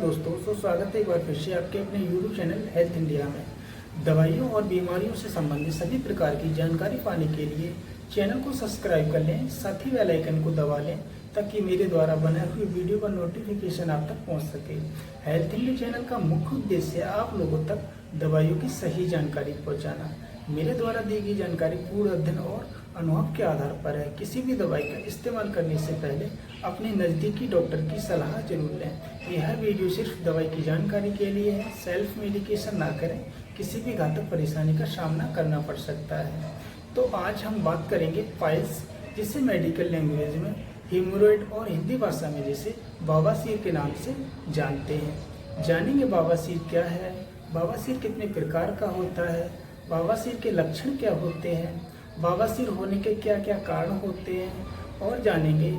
दोस्तों स्वागत है एक बार फिर से आपके अपने यूट्यूब चैनल हेल्थ इंडिया में। दवाइयों और बीमारियों से संबंधित सभी प्रकार की जानकारी पाने के लिए चैनल को सब्सक्राइब कर लें, साथ ही बेल आइकन को दबा लें ताकि मेरे द्वारा बनाए हुए वीडियो का नोटिफिकेशन आप तक पहुंच सके। हेल्थ इंडिया चैनल का मुख्य उद्देश्य आप लोगों तक दवाइयों की सही जानकारी पहुँचाना। मेरे द्वारा दी गई जानकारी पूर्ण अध्ययन और अनुभव के आधार पर है। किसी भी दवाई का इस्तेमाल करने से पहले अपने नज़दीकी डॉक्टर की सलाह जरूर लें। यह वीडियो सिर्फ दवाई की जानकारी के लिए है। सेल्फ मेडिकेशन ना करें, किसी भी घातक परेशानी का सामना करना पड़ सकता है। तो आज हम बात करेंगे पाइल्स, जिसे मेडिकल लैंग्वेज में हीमोरॉइड और हिंदी भाषा में जिसे बवासीर के नाम से जानते हैं। जानेंगे बवासीर क्या है, बवासीर कितने प्रकार का होता है, बवासीर के लक्षण क्या होते हैं, बवासीर होने के क्या क्या कारण होते हैं, और जानेंगे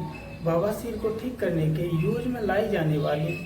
बवासीर को ठीक करने के यूज में लाई जाने वाली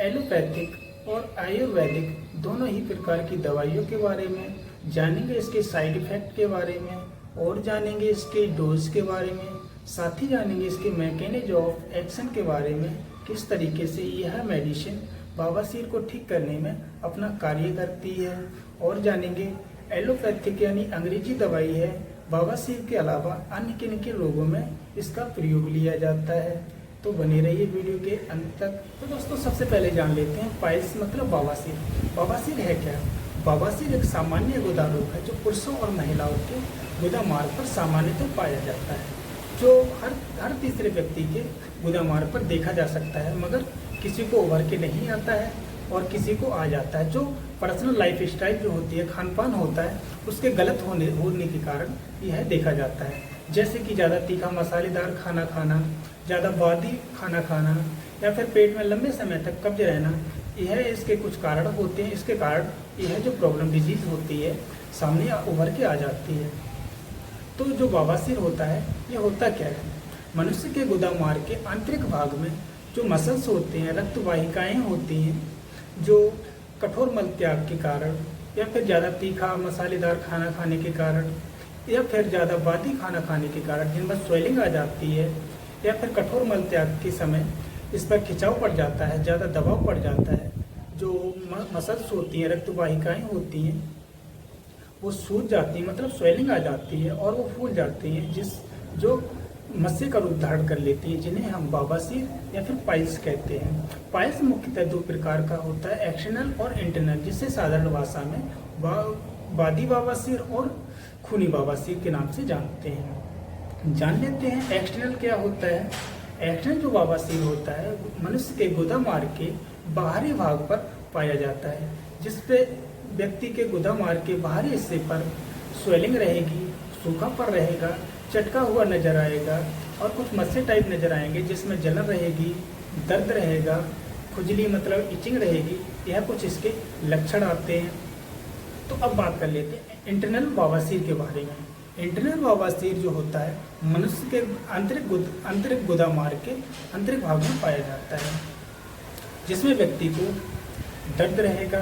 एलोपैथिक और आयुर्वेदिक दोनों ही प्रकार की दवाइयों के बारे में। जानेंगे इसके साइड इफेक्ट के बारे में और जानेंगे इसके डोज के बारे में। साथ ही जानेंगे इसके मैकेनिज्म ऑफ एक्शन के बारे में, किस तरीके से यह मेडिसिन बवासीर को ठीक करने में अपना कार्य करती है। और जानेंगे एलोपैथिक यानी अंग्रेजी दवाई है, बवासीर के अलावा अन्य किन किन रोगों में इसका प्रयोग लिया जाता है। तो बने रहिए वीडियो के अंत तक। तो दोस्तों सबसे पहले जान लेते हैं पाइल्स मतलब बवासीर। बवासीर है क्या? बवासीर एक सामान्य गुदा रोग है जो पुरुषों और महिलाओं के गुदा मार्ग पर सामान्यतः पाया जाता है, जो हर तीसरे व्यक्ति के गुदा मार्ग पर देखा जा सकता है, मगर किसी को उभर के नहीं आता है और किसी को आ जाता है। जो पर्सनल लाइफ स्टाइल जो होती है, खान पान होता है, उसके गलत होने के कारण यह देखा जाता है। जैसे कि ज़्यादा तीखा मसालेदार खाना खाना, ज़्यादा बादी खाना खाना, या फिर पेट में लंबे समय तक कब्ज रहना, यह इसके कुछ कारण होते हैं। इसके कारण यह जो प्रॉब्लम डिजीज होती है सामने उभर के आ जाती है। तो जो बवासीर होता है ये होता क्या है? मनुष्य के गुदा मार्ग के आंतरिक भाग में जो मसल्स होते हैं, रक्त वाहिकाएँ होती हैं, जो कठोर मल त्याग के कारण या फिर ज़्यादा तीखा मसालेदार खाना खाने के कारण या फिर ज़्यादा बादी खाना खाने के कारण जिन पर स्वेलिंग आ जाती है, या फिर कठोर मल त्याग के समय इस पर खिंचाव पड़ जाता है, ज़्यादा दबाव पड़ जाता है। जो मसल्स होती हैं, रक्त वाहिकाएँ होती हैं, वो सूज जाती हैं, मतलब स्वेलिंग आ जाती है और वो फूल जाती हैं, जो मस्से का रूप धारण कर लेती है, जिन्हें हम बवासीर या फिर पाइल्स कहते हैं। पाइल्स मुख्यतः दो प्रकार का होता है, एक्सटर्नल और इंटरनल, जिसे साधारण भाषा में बादी बवासीर और खूनी बवासीर के नाम से जानते हैं। जान लेते हैं एक्सटर्नल क्या होता है। एक्सटर्नल जो बवासीर होता है मनुष्य के गुदा मार्ग के बाहरी भाग पर पाया जाता है, जिसपे व्यक्ति के गुदा मार्ग के बाहरी हिस्से पर स्वेलिंग रहेगी, सूखापन रहेगा, चटका हुआ नजर आएगा और कुछ मस्से टाइप नजर आएंगे, जिसमें जलन रहेगी, दर्द रहेगा, खुजली मतलब इचिंग रहेगी। यह कुछ इसके लक्षण आते हैं। तो अब बात कर लेते हैं इंटरनल बवासीर के बारे में। इंटरनल बवासीर जो होता है मनुष्य के आंतरिक गुदा मार्ग के आंतरिक भाग में पाया जाता है, जिसमें व्यक्ति को दर्द रहेगा,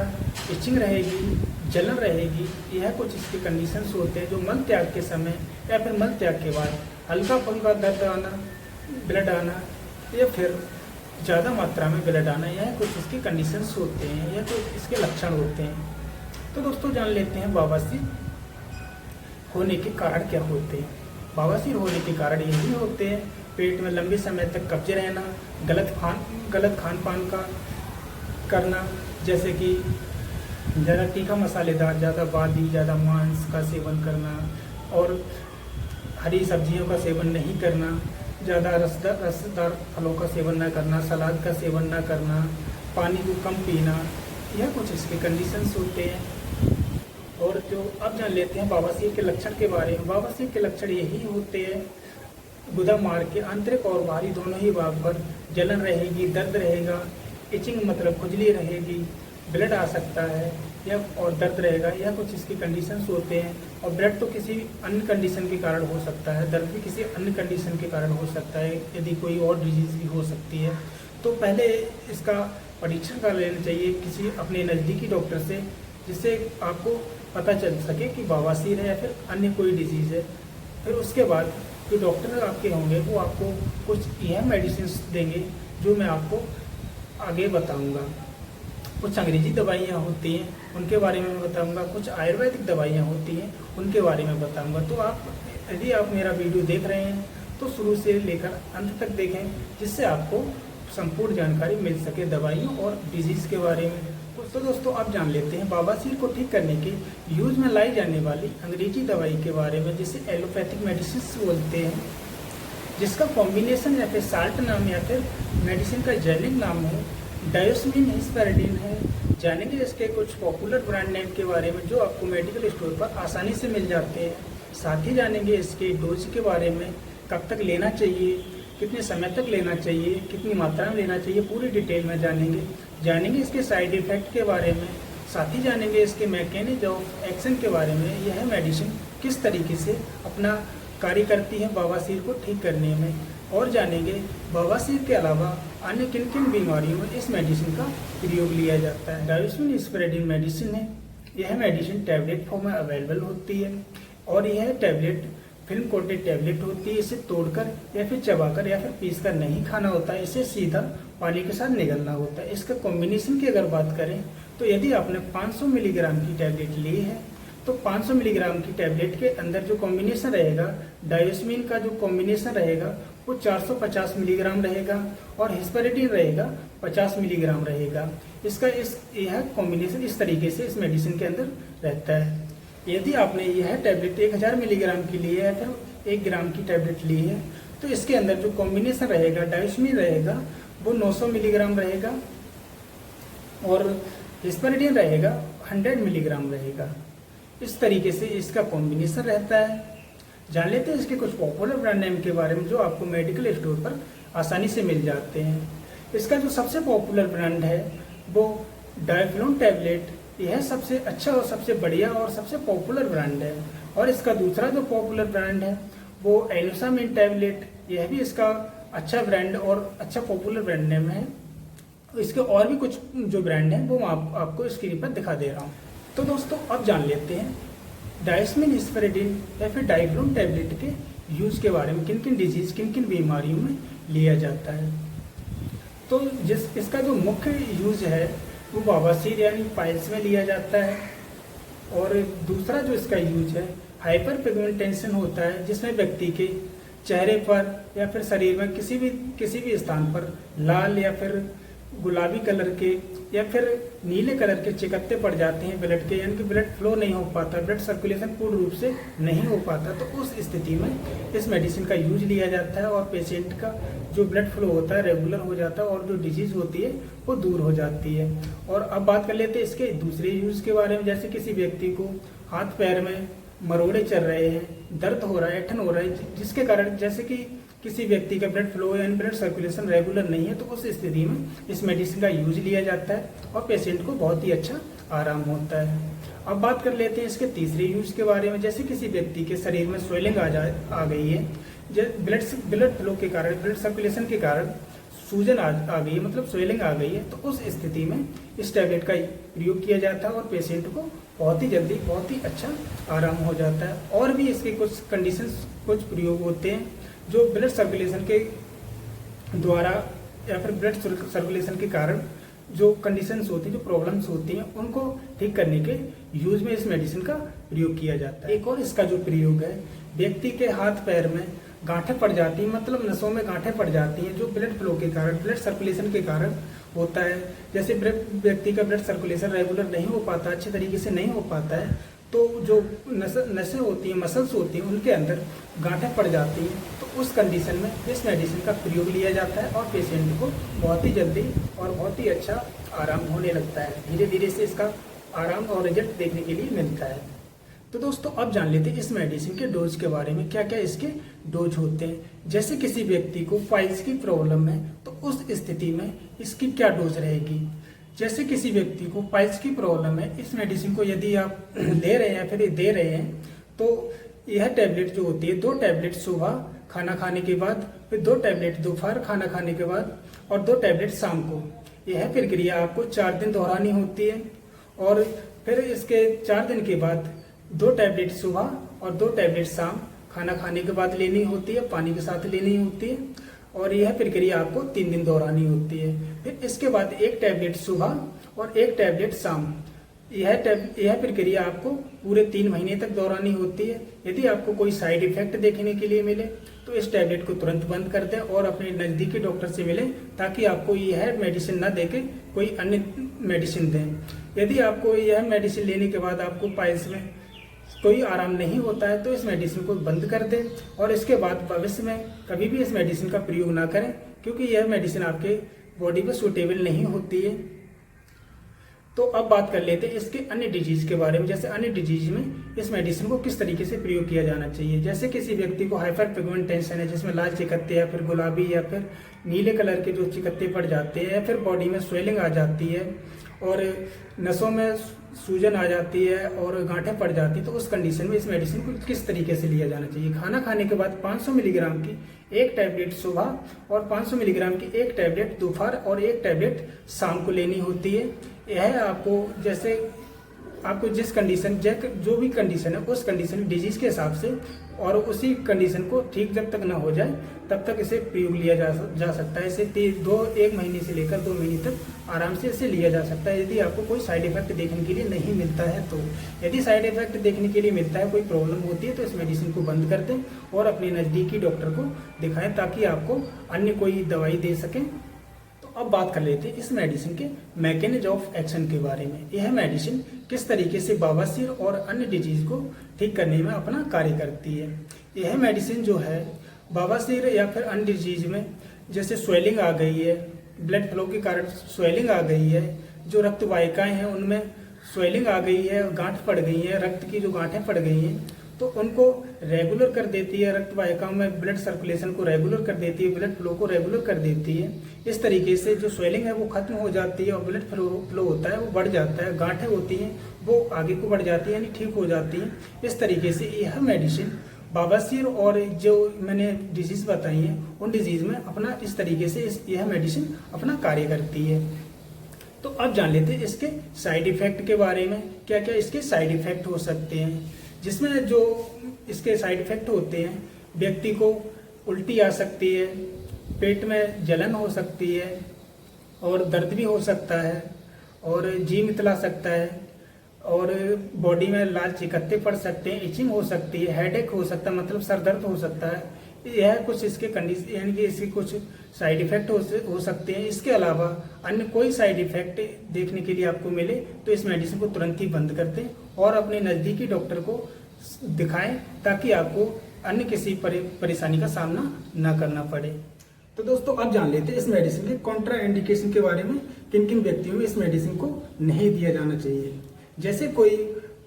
इचिंग रहेगी, जलन रहेगी। यह कुछ इसके कंडीशंस होते हैं, जो मल त्याग के समय या फिर मल त्याग के बाद हल्का फुल्का दर्द आना, ब्लड आना या फिर ज़्यादा मात्रा में ब्लड आना, यह कुछ इसके कंडीशंस होते हैं, यह कुछ इसके लक्षण होते हैं। तो दोस्तों जान लेते हैं बवासीर होने के कारण क्या होते हैं। बवासीर होने के कारण यही होते हैं, पेट में लंबे समय तक कब्ज रहना, गलत खान पान का करना, जैसे कि ज़्यादा तीखा मसालेदार, ज़्यादा बादी, ज़्यादा मांस का सेवन करना, और हरी सब्जियों का सेवन नहीं करना, ज़्यादा रसदार फलों का सेवन न करना, सलाद का सेवन न करना, पानी को कम पीना, यह कुछ इसके कंडीशंस होते हैं। और जो अब जान लेते हैं बवासीर के लक्षण के बारे में। बवासीर के लक्षण यही होते हैं, गुदा मार्ग के आंतरिक और बाहरी दोनों ही भाग पर जलन रहेगी, दर्द रहेगा, इचिंग मतलब खुजली रहेगी, ब्लड आ सकता है या और दर्द रहेगा। यह कुछ इसकी कंडीशंस होते हैं। और ब्लड तो किसी अन्य कंडीशन के कारण हो सकता है, दर्द भी किसी अन्य कंडीशन के कारण हो सकता है, यदि कोई और डिजीज़ भी हो सकती है। तो पहले इसका परीक्षण कर लेना चाहिए किसी अपने नज़दीकी डॉक्टर से, जिससे आपको पता चल सके कि बवासीर है या फिर अन्य कोई डिजीज़ है। फिर उसके बाद जो डॉक्टर आपके होंगे वो आपको कुछ यह मेडिसिन देंगे जो मैं आपको आगे बताऊंगा। कुछ अंग्रेजी दवाइयाँ होती हैं उनके बारे में मैं बताऊँगा, कुछ आयुर्वेदिक दवाइयाँ होती हैं उनके बारे में बताऊँगा। तो यदि आप मेरा वीडियो देख रहे हैं तो शुरू से लेकर अंत तक देखें, जिससे आपको संपूर्ण जानकारी मिल सके दवाइयों और डिजीज़ के बारे में। तो दोस्तों आप जान लेते हैं बवासीर को ठीक करने के यूज में लाई जाने वाली अंग्रेजी दवाई के बारे में, जिसे एलोपैथिक मेडिसिन बोलते हैं, जिसका कॉम्बिनेशन या फिर साल्ट नाम या फिर मेडिसिन का जेनिक नाम है डायोस्मिन हिस्पेरिडीन है। जानेंगे इसके कुछ पॉपुलर ब्रांड नेम के बारे में जो आपको मेडिकल स्टोर पर आसानी से मिल जाते हैं। साथ ही जानेंगे इसके डोज के बारे में, कब तक लेना चाहिए, कितने समय तक लेना चाहिए, कितनी मात्रा में लेना चाहिए, पूरी डिटेल में जानेंगे इसके साइड इफ़ेक्ट के बारे में। साथ ही जानेंगे इसके मैकेनिज्म ऑफ एक्शन के बारे में, यह मेडिसिन किस तरीके से अपना कार्य करती है बवासीर को ठीक करने में। और जानेंगे बवासीर के अलावा अन्य किन किन बीमारियों में इस मेडिसिन का प्रयोग लिया जाता है। डायोस्मिन हिस्पेरिडीन मेडिसिन है, यह मेडिसिन टैबलेट फॉर्म में अवेलेबल होती है और यह टैबलेट फिल्म कोटेड टैबलेट होती है। इसे तोड़कर या फिर चबाकर या फिर पीसकर नहीं खाना होता है, इसे सीधा पानी के साथ निगलना होता है। इसका कॉम्बिनेशन की अगर बात करें तो यदि आपने 500 मिलीग्राम की टैबलेट ली है तो 500 मिलीग्राम की टैबलेट के अंदर जो कॉम्बिनेशन रहेगा, डायोस्मिन का जो कॉम्बिनेशन रहेगा वो 450 मिलीग्राम रहेगा और हिस्पेरिडीन रहेगा 50 मिलीग्राम रहेगा। यह कॉम्बिनेशन इस तरीके से इस मेडिसिन के अंदर रहता है। यदि आपने यह टैबलेट 1000 मिलीग्राम की ली है फिर 1 ग्राम की टैबलेट ली है तो इसके अंदर जो कॉम्बिनेशन रहेगा डायोस्मिन रहेगा वो 900 मिलीग्राम रहेगा और हिस्पेरिडीन रहेगा 100 मिलीग्राम रहेगा। इस तरीके से इसका कॉम्बिनेशन रहता है। जान लेते हैं इसके कुछ पॉपुलर ब्रांड नेम के बारे में जो आपको मेडिकल स्टोर पर आसानी से मिल जाते हैं। इसका जो सबसे पॉपुलर ब्रांड है वो डायफ्लोन टैबलेट, यह सबसे अच्छा और सबसे बढ़िया और सबसे पॉपुलर ब्रांड है। और इसका दूसरा जो पॉपुलर ब्रांड है वो एलोसामिन टैबलेट, यह भी इसका अच्छा ब्रांड और अच्छा पॉपुलर ब्रांड नेम है। इसके और भी कुछ जो ब्रांड है वो मैं आपको स्क्रीन पर दिखा दे रहा हूँ। तो दोस्तों अब जान लेते हैं डायोस्मिन हिस्पेरिडीन या फिर डायफ्लोन टैबलेट के यूज के बारे में, किन किन डिजीज किन किन बीमारियों में लिया जाता है। तो इसका जो मुख्य यूज है वो बवासीर यानी पाइल्स में लिया जाता है। और दूसरा जो इसका यूज है हाइपर पिगमेंटेशन होता है, जिसमें व्यक्ति के चेहरे पर या फिर शरीर में किसी भी स्थान पर लाल या फिर गुलाबी कलर के या फिर नीले कलर के चिकत्ते पड़ जाते हैं ब्लड के, यानी कि ब्लड फ्लो नहीं हो पाता, ब्लड सर्कुलेशन पूर्ण रूप से नहीं हो पाता। तो उस स्थिति में इस मेडिसिन का यूज लिया जाता है और पेशेंट का जो ब्लड फ्लो होता है रेगुलर हो जाता है और जो डिजीज होती है वो दूर हो जाती है। और अब बात कर लेते हैं इसके दूसरे यूज के बारे में। जैसे किसी व्यक्ति को हाथ पैर में मरोड़े चल रहे हैं, दर्द हो रहा है, ऐंठन हो रहा है, जिसके कारण जैसे कि किसी व्यक्ति का ब्लड फ्लो यानी ब्लड सर्कुलेशन रेगुलर नहीं है, तो उस स्थिति में इस मेडिसिन का यूज लिया जाता है और पेशेंट को बहुत ही अच्छा आराम होता है। अब बात कर लेते हैं इसके तीसरे यूज के बारे में। जैसे किसी व्यक्ति के शरीर में स्वेलिंग आ गई है, ब्लड फ्लो के कारण, ब्लड सर्कुलेशन के कारण सूजन आ गई है, मतलब स्वेलिंग आ गई है, तो उस स्थिति में इस टैबलेट का प्रयोग किया जाता है और पेशेंट को बहुत ही जल्दी बहुत ही अच्छा आराम हो जाता है। और भी इसके कुछ कंडीशंस, कुछ प्रयोग होते हैं जो ब्लड सर्कुलेशन के द्वारा या फिर ब्लड सर्कुलेशन के कारण जो कंडीशंस होती हैं, जो प्रॉब्लम्स होती हैं, उनको ठीक करने के यूज में इस मेडिसिन का प्रयोग किया जाता है। एक और इसका जो प्रयोग है, व्यक्ति के हाथ पैर में गांठें पड़ जाती हैं, मतलब नसों में गांठें पड़ जाती हैं, जो ब्लड फ्लो के कारण, ब्लड सर्कुलेशन के कारण होता है। जैसे व्यक्ति का ब्लड सर्कुलेशन रेगुलर नहीं हो पाता, अच्छे तरीके से नहीं हो पाता है, तो जो नसें होती हैं, मसल्स होती हैं, उनके अंदर गांठें पड़ जाती हैं। तो उस कंडीशन में इस मेडिसिन का प्रयोग लिया जाता है और पेशेंट को बहुत ही जल्दी और बहुत ही अच्छा आराम होने लगता है। धीरे धीरे से इसका आराम और रिजल्ट देखने के लिए मिलता है। तो दोस्तों अब जान लेते हैं इस मेडिसिन के डोज के बारे में, क्या क्या इसके डोज होते हैं। जैसे किसी व्यक्ति को पाइल्स की प्रॉब्लम है तो उस स्थिति में इसकी क्या डोज रहेगी। जैसे किसी व्यक्ति को पाइल्स की प्रॉब्लम है, इस मेडिसिन को यदि आप ले रहे हैं या फिर दे रहे हैं तो यह टैबलेट जो होती है, 2 टैबलेट सुबह खाना खाने के बाद, फिर 2 टैबलेट दोपहर खाना खाने के बाद और 2 टैबलेट शाम को। यह प्रक्रिया आपको 4 दिन दोहरानी होती है और फिर इसके 4 दिन के बाद 2 टैबलेट सुबह और 2 टैबलेट शाम खाना खाने के बाद लेनी होती है, पानी के साथ लेनी होती है। और यह प्रक्रिया आपको 3 दिन दोहरानी होती है। फिर इसके बाद एक टैबलेट सुबह और एक टैबलेट शाम। यह प्रक्रिया आपको पूरे 3 महीने तक दोहरानी होती है। यदि आपको कोई साइड इफेक्ट देखने के लिए मिले तो इस टैबलेट को तुरंत बंद कर दें और अपने नज़दीकी डॉक्टर से मिलें, ताकि आपको यह मेडिसिन न देके कोई अन्य मेडिसिन दें। यदि आपको यह मेडिसिन लेने के बाद आपको पाइल्स में कोई आराम नहीं होता है तो इस मेडिसिन को बंद कर दें और इसके बाद भविष्य में कभी भी इस मेडिसिन का प्रयोग ना करें, क्योंकि यह मेडिसिन आपके बॉडी पर सूटेबल नहीं होती है। तो अब बात कर लेते हैं इसके अन्य डिजीज के बारे में। जैसे अन्य डिजीज में इस मेडिसिन को किस तरीके से प्रयोग किया जाना चाहिए। जैसे किसी व्यक्ति को हाइपर पिगमेंटेशन है, जिसमें लाल चिकत्ते या फिर गुलाबी या फिर नीले कलर के जो चिकत्ते पड़ जाते हैं, या फिर बॉडी में स्वेलिंग आ जाती है और नसों में सूजन आ जाती है और गांठें पड़ जाती है, तो उस कंडीशन में इस मेडिसिन को किस तरीके से लिया जाना चाहिए। खाना खाने के बाद 500 मिलीग्राम की एक टैबलेट सुबह और 500 मिलीग्राम की एक टैबलेट दोपहर और एक टैबलेट शाम को लेनी होती है। यह आपको जैसे आपको जिस कंडीशन जो भी कंडीशन है उस कंडीशन डिजीज के हिसाब से और उसी कंडीशन को ठीक जब तक ना हो जाए तब तक इसे प्रयोग लिया जा सकता है। इसे 1 महीने से लेकर 2 महीने तक आराम से इसे लिया जा सकता है, यदि आपको कोई साइड इफेक्ट देखने के लिए नहीं मिलता है तो। यदि साइड इफेक्ट देखने के लिए मिलता है, कोई प्रॉब्लम होती है, तो इस मेडिसिन को बंद कर दें और अपने नज़दीकी डॉक्टर को दिखाएं, ताकि आपको अन्य कोई दवाई दे सकें। अब बात कर लेते हैं इस मेडिसिन के मैकेनिज्म ऑफ एक्शन के बारे में। यह मेडिसिन किस तरीके से बवासीर और अन्य डिजीज को ठीक करने में अपना कार्य करती है। यह मेडिसिन जो है बवासीर या फिर अन्य डिजीज में, जैसे स्वेलिंग आ गई है, ब्लड फ्लो के कारण स्वेलिंग आ गई है, जो रक्त वाहिकाएं हैं उनमें स्वेलिंग आ गई है, गांठ पड़ गई है, रक्त की जो गांठें पड़ गई हैं, तो उनको रेगुलर कर देती है। रक्त वाहिकाओं में ब्लड सर्कुलेशन को रेगुलर कर देती है, ब्लड फ्लो को रेगुलर कर देती है। इस तरीके से जो स्वेलिंग है वो खत्म हो जाती है और ब्लड फ्लो होता है वो बढ़ जाता है। गांठें होती हैं वो आगे को बढ़ जाती है, यानी ठीक हो जाती हैं। इस तरीके से यह मेडिसिन बवासीर और जो मैंने डिजीज बताई हैं उन डिजीज में अपना इस तरीके से यह मेडिसिन अपना कार्य करती है। तो अब जान लेते हैं इसके साइड इफेक्ट के बारे में। क्या क्या इसके साइड इफेक्ट हो सकते हैं। जिसमें जो इसके साइड इफेक्ट होते हैं, व्यक्ति को उल्टी आ सकती है, पेट में जलन हो सकती है और दर्द भी हो सकता है और जी मितला सकता है और बॉडी में लाल चिकत्ते पड़ सकते हैं, इचिंग हो सकती है, हेडेक हो सकता है, मतलब सर दर्द हो सकता है। यह कुछ इसके कंडीशन यानी कि इसके कुछ साइड इफेक्ट हो सकते हैं। इसके अलावा अन्य कोई साइड इफेक्ट देखने के लिए आपको मिले तो इस मेडिसिन को तुरंत ही बंद कर दें और अपने नज़दीकी डॉक्टर को दिखाएं, ताकि आपको अन्य किसी परेशानी का सामना न करना पड़े। तो दोस्तों अब जान लेते हैं इस मेडिसिन के कॉन्ट्रा इंडिकेशन के बारे में। किन किन व्यक्तियों में इस मेडिसिन को नहीं दिया जाना चाहिए। जैसे कोई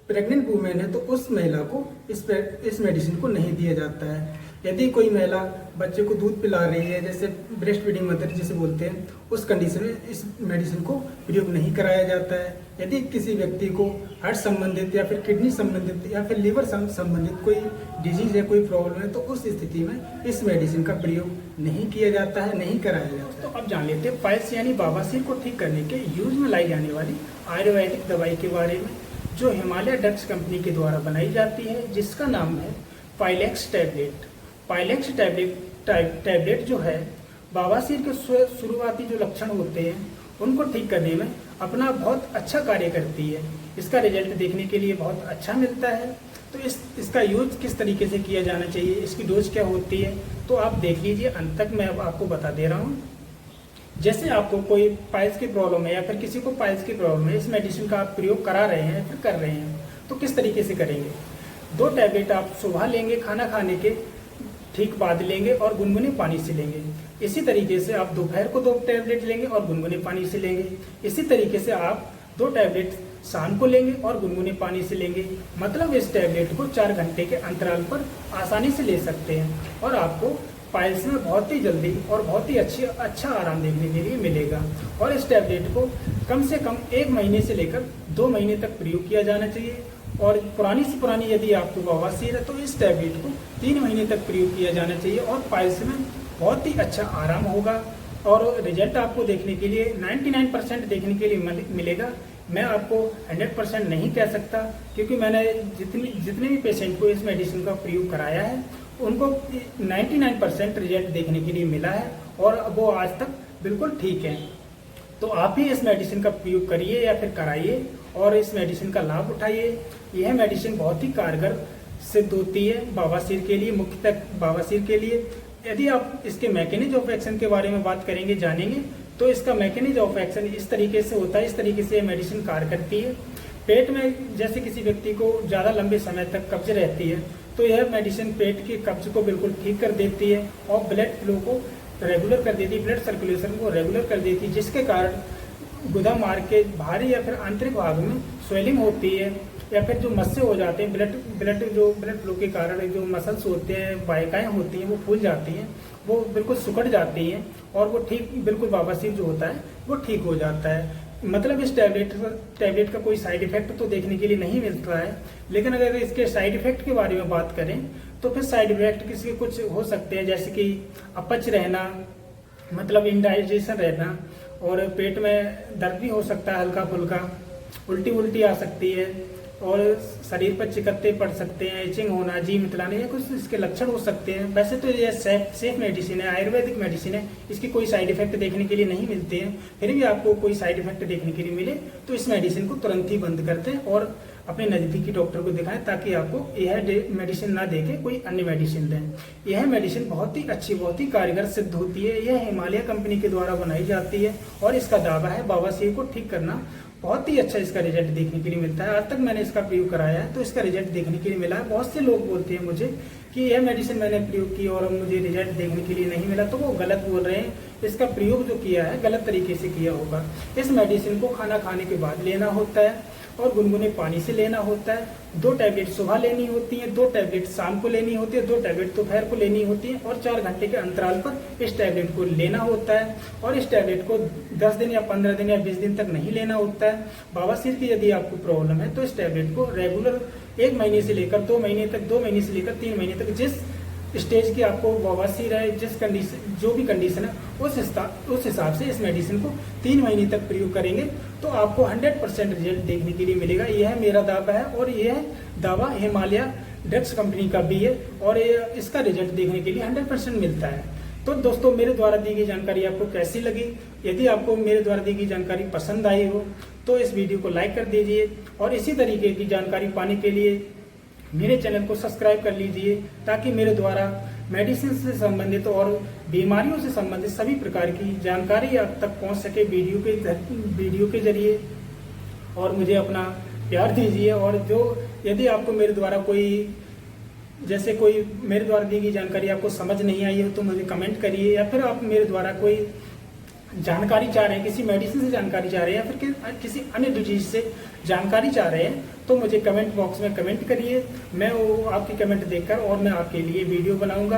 प्रेग्नेंट वुमेन है तो उस महिला को इस मेडिसिन को नहीं दिया जाता है। यदि कोई महिला बच्चे को दूध पिला रही है, जैसे ब्रेस्ट फीडिंग मदर जिसे बोलते हैं, उस कंडीशन में इस मेडिसिन को प्रयोग नहीं कराया जाता है। यदि किसी व्यक्ति को हार्ट संबंधित या फिर किडनी संबंधित या फिर लीवर संबंधित कोई डिजीज है, कोई प्रॉब्लम है, तो उस स्थिति में इस मेडिसिन का प्रयोग नहीं किया जाता है, नहीं कराया जाता है। तो अब जान लेते हैं पाइल्स यानी बवासीर को ठीक करने के यूज में लाई जाने वाली आयुर्वेदिक दवाई के बारे में, जो हिमालय ड्रग्स कंपनी के द्वारा बनाई जाती है, जिसका नाम है पाइलेक्स टैबलेट। पाइलेक्स टैबलेट जो है बवासीर के शुरुआती जो लक्षण होते हैं उनको ठीक करने में अपना बहुत अच्छा कार्य करती है। इसका रिजल्ट देखने के लिए बहुत अच्छा मिलता है। तो इसका यूज किस तरीके से किया जाना चाहिए, इसकी डोज क्या होती है, तो आप देख लीजिए, अंत तक मैं अब आपको बता दे रहा हूँ। जैसे आपको कोई पाइल्स की प्रॉब्लम है या फिर किसी को पाइल्स की प्रॉब्लम है, इस मेडिसिन का आप प्रयोग करा रहे हैं या फिर कर रहे हैं, तो किस तरीके से करेंगे। 2 टैबलेट आप सुबह लेंगे, खाना खाने के ठीक बाद लेंगे और गुनगुने पानी से लेंगे। इसी तरीके से आप दोपहर को 2 टैबलेट लेंगे और गुनगुने पानी से लेंगे। इसी तरीके से आप 2 टैबलेट शाम को लेंगे और गुनगुने पानी से लेंगे। मतलब इस टैबलेट को 4 घंटे के अंतराल पर आसानी से ले सकते हैं और आपको पाइल्स में बहुत ही जल्दी और बहुत ही अच्छा आराम देखने के लिए मिलेगा। और इस टैबलेट को कम से कम 1 महीने से लेकर 2 महीने तक प्रयोग किया जाना चाहिए। और पुरानी से पुरानी यदि आपको बवासीर है तो इस टैबलेट को 3 महीने तक प्रयोग किया जाना चाहिए और पाइल्स में बहुत ही अच्छा आराम होगा और रिजल्ट आपको देखने के लिए 99% देखने के लिए मिलेगा। मैं आपको 100% नहीं कह सकता, क्योंकि मैंने जितने भी पेशेंट को इस मेडिसिन का प्रयोग कराया है उनको 99% रिजल्ट देखने के लिए मिला है और वो आज तक बिल्कुल ठीक है। तो आप भी इस मेडिसिन का प्रयोग करिए या फिर कराइए और इस मेडिसिन का लाभ उठाइए। यह मेडिसिन बहुत ही कारगर सिद्ध होती है बवासीर के लिए, मुख्यतः बवासीर के लिए। यदि आप इसके मैकेनिज्म ऑफ एक्शन के बारे में बात करेंगे, जानेंगे, तो इसका मैकेनिज्म ऑफ एक्शन इस तरीके से होता है, इस तरीके से यह मेडिसिन कार्य करती है। पेट में जैसे किसी व्यक्ति को ज़्यादा लंबे समय तक कब्ज रहती है, तो यह मेडिसिन पेट के कब्ज को बिल्कुल ठीक कर देती है और ब्लड फ्लो को रेगुलर कर देती है, ब्लड सर्कुलेशन को रेगुलर कर देती है, जिसके कारण गुदा मार्ग के बाहरी या फिर आंतरिक भाग में स्वेलिंग होती है या फिर जो मस्से हो जाते हैं, ब्लड फ्लो के कारण जो मसल्स होते हैं, वाहिकाएं होती हैं, वो फूल जाती हैं, वो बिल्कुल सुकड़ जाती हैं और वो ठीक बिल्कुल बवासीर जो होता है वो ठीक हो जाता है। मतलब इस टैबलेट का कोई साइड इफेक्ट तो देखने के लिए नहीं मिलता है, लेकिन अगर इसके साइड इफेक्ट के बारे में बात करें तो फिर साइड इफेक्ट किसी के कुछ हो सकते हैं, जैसे कि अपच रहना, मतलब इंडाइजेशन रहना, और पेट में दर्द भी हो सकता है हल्का फुल्का, उल्टी आ सकती है और शरीर पर चिकत्ते पड़ सकते हैं, इचिंग होना, जी मितलाना, ये कुछ इसके लक्षण हो सकते हैं। वैसे तो ये सेफ मेडिसिन है, आयुर्वेदिक मेडिसिन है, इसकी कोई साइड इफेक्ट देखने के लिए नहीं मिलते हैं। फिर भी आपको कोई साइड इफेक्ट देखने के लिए मिले तो इस मेडिसिन को तुरंत ही बंद कर दें और अपने नज़दीकी डॉक्टर को दिखाएं, ताकि आपको यह मेडिसिन ना देके कोई अन्य मेडिसिन दें। यह मेडिसिन बहुत ही अच्छी, बहुत ही कारगर सिद्ध होती है। यह हिमालय कंपनी के द्वारा बनाई जाती है और इसका दावा है बवासीर को ठीक करना। बहुत ही अच्छा इसका रिजल्ट देखने के लिए मिलता है। आज तक मैंने इसका प्रयोग कराया है तो इसका रिजल्ट देखने के लिए मिला है। बहुत से लोग बोलते हैं मुझे कि यह मेडिसिन मैंने प्रयोग की और मुझे रिजल्ट देखने के लिए नहीं मिला, तो वो गलत बोल रहे हैं। इसका प्रयोग जो किया है गलत तरीके से किया होगा। इस मेडिसिन को खाना खाने के बाद लेना होता है और गुनगुने पानी से लेना होता है। 2 टैबलेट सुबह लेनी होती है, 2 टैबलेट शाम को लेनी होती है, 2 टैबलेट दोपहर को लेनी होती है और 4 घंटे के अंतराल पर इस टैबलेट को लेना होता है। और इस टैबलेट को 10 दिन या 15 दिन या 20 दिन तक नहीं लेना होता है। बवासीर की यदि आपको प्रॉब्लम है तो इस टैबलेट को रेगुलर 1 महीने से लेकर 2 महीने तक, 2 महीने से लेकर 3 महीने तक, जिस स्टेज की आपको बवासीर है, जिस कंडीशन, जो भी कंडीशन है, उस हिसाब से इस मेडिसिन को 3 महीने तक प्रयोग करेंगे तो आपको 100% रिजल्ट देखने के लिए मिलेगा। यह मेरा दावा है और यह दावा हिमालय ड्रग्स कंपनी का भी है और इसका रिजल्ट देखने के लिए 100% मिलता है। तो दोस्तों, मेरे द्वारा दी गई जानकारी आपको कैसी लगी? यदि आपको मेरे द्वारा दी गई जानकारी पसंद आई हो तो इस वीडियो को लाइक कर दीजिए और इसी तरीके की जानकारी पाने के लिए मेरे चैनल को सब्सक्राइब कर लीजिए, ताकि मेरे द्वारा मेडिसिन से संबंधित और बीमारियों से संबंधित सभी प्रकार की जानकारी आप तक पहुंच सके वीडियो के जरिए। और मुझे अपना प्यार दीजिए। और जो यदि आपको मेरे द्वारा कोई मेरे द्वारा दी गई जानकारी आपको समझ नहीं आई हो तो मुझे कमेंट करिए, या फिर आप मेरे द्वारा कोई जानकारी चाह रहे हैं, किसी मेडिसिन से जानकारी चाह रहे हैं या फिर किसी अन्य डिजीज से जानकारी चाह रहे हैं, तो मुझे कमेंट बॉक्स में कमेंट करिए। मैं वो आपकी कमेंट देखकर और मैं आपके लिए वीडियो बनाऊंगा।